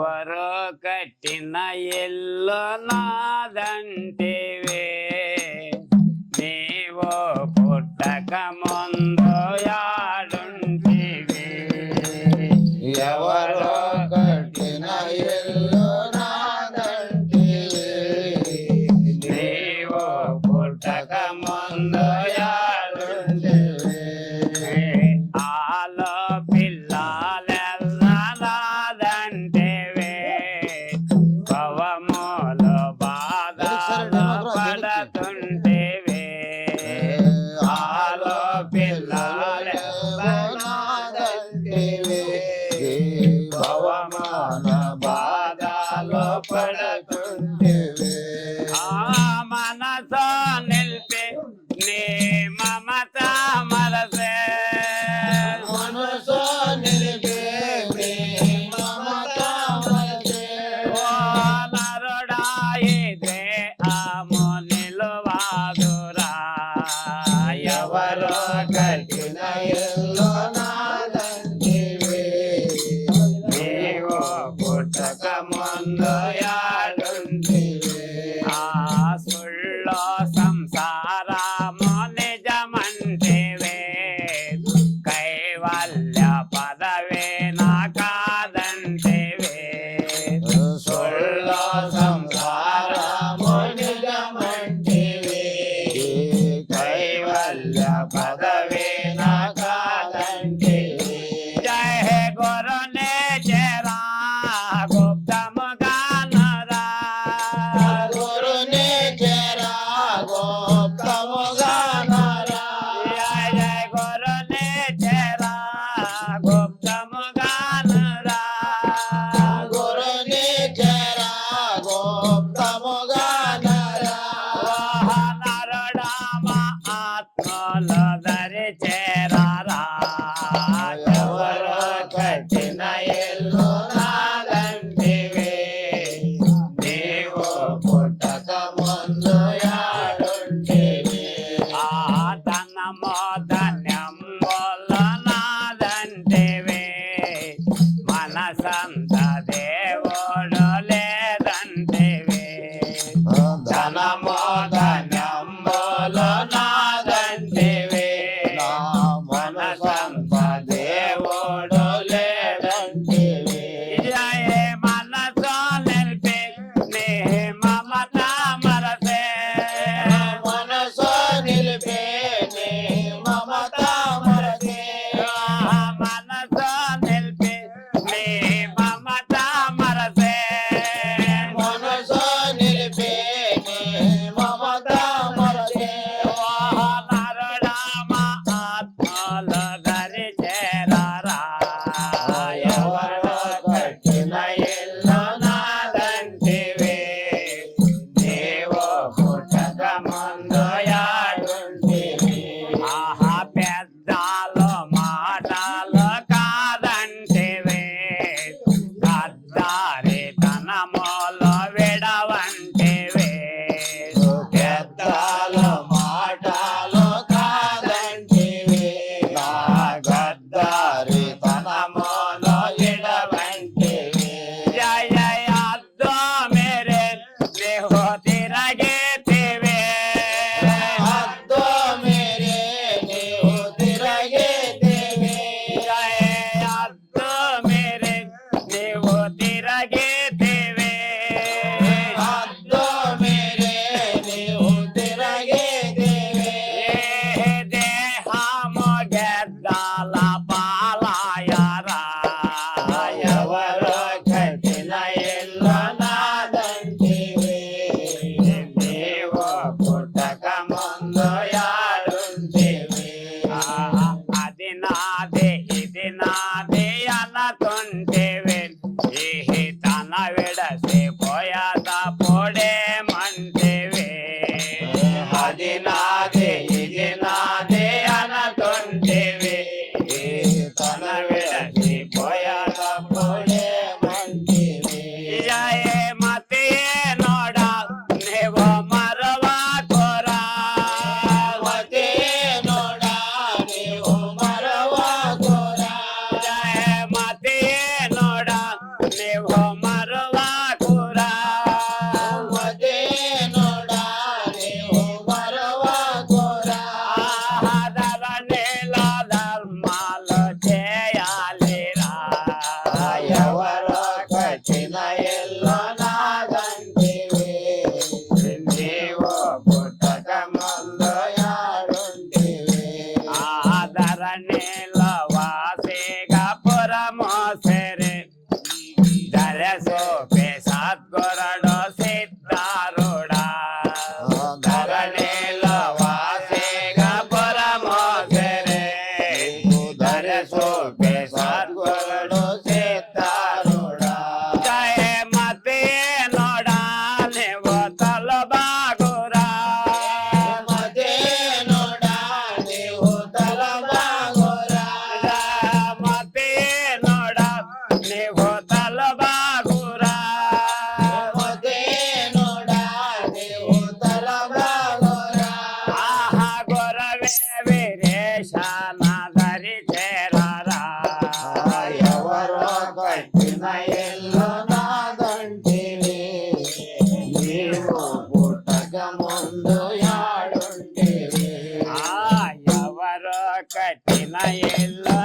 ఎవరో కట్టిన ఇల్లు నాదంటివే నీవో పుట్టక ముందు యాడుంటివి ఎవరో కట్టిన ఇల్లు నాదంటివే నీవో పుట్టక ముందు యాడుంటివి ఆలో పిల్లలెల్లనాదంటివే భవములు బాధలు పడుతుంటివే ఆలో పిల్లలెల్లనాదంటివే భవమాన బాధలు పడుతుంటివే ఆ మనసు నిలిపి నీ మమత మరసే మనసు నిలిపే నీ మమత మరసే ఓ నరుడాయిదే ఆము నిలువాదురా ఎవరో కట్టిన ఇల్లు నాదంటివే నీవు పుట్టక ముందు యాడుంటివి ఆ సుళ్ళో సంసారము నిజమంటివే కైవల్య పదవే నా కాదంటివే సుళ్ళో సంసారము నిజమంటివే కైవల్య పదవే నా కాదంటివే జయ హే గురునే చేరా గుప్తముగానరా గురుని చేరా గోప్తముగా నరా జయ జయ గురునే చేరా గుప్తముగానరా గురుని చేరా గోప్తముగా నరా నరుడామ ఆత్మలో దరి చేరారా ఎవరో కట్టిన ఇల్లు నాదంటివే నీవు పుట్టక ముందు యాడుంటివి ఆ ధనమో ధన్యంబోలో నాదంటివే మనసంత దేవుడు లేదంటివే ధనమో ధన్యంబోలో నాదంటివే నా మనసంత దేవుడు లేదంటివే జయ మనసు నిలిపి నీ మమత మరసే మనసు నిలిపే నీ మమత మరసే మనసు నిలిపి నీ మమత సోపే సద్గురుడు సిద్ధారుడా ధరణిలో వాసిగా పురమోసరే ధర సోపే సద్గురుడు సిద్ధారుడా జయ మతే నోడా నీవు తలబాగురా మదేనుడా నీవు తలబాగురా మతే నోడా నీవు తలబాగురా మదేనుడా నీవు తలబాగురా ఆహా గురవే వీరేశ నాదరి చేరారా ఎవరో కట్టిన ఇల్లు నాదంటివి నీవు పుట్టక ముందు యాడుంటివి ఆ ఎవరో కట్టిన ఇల్లు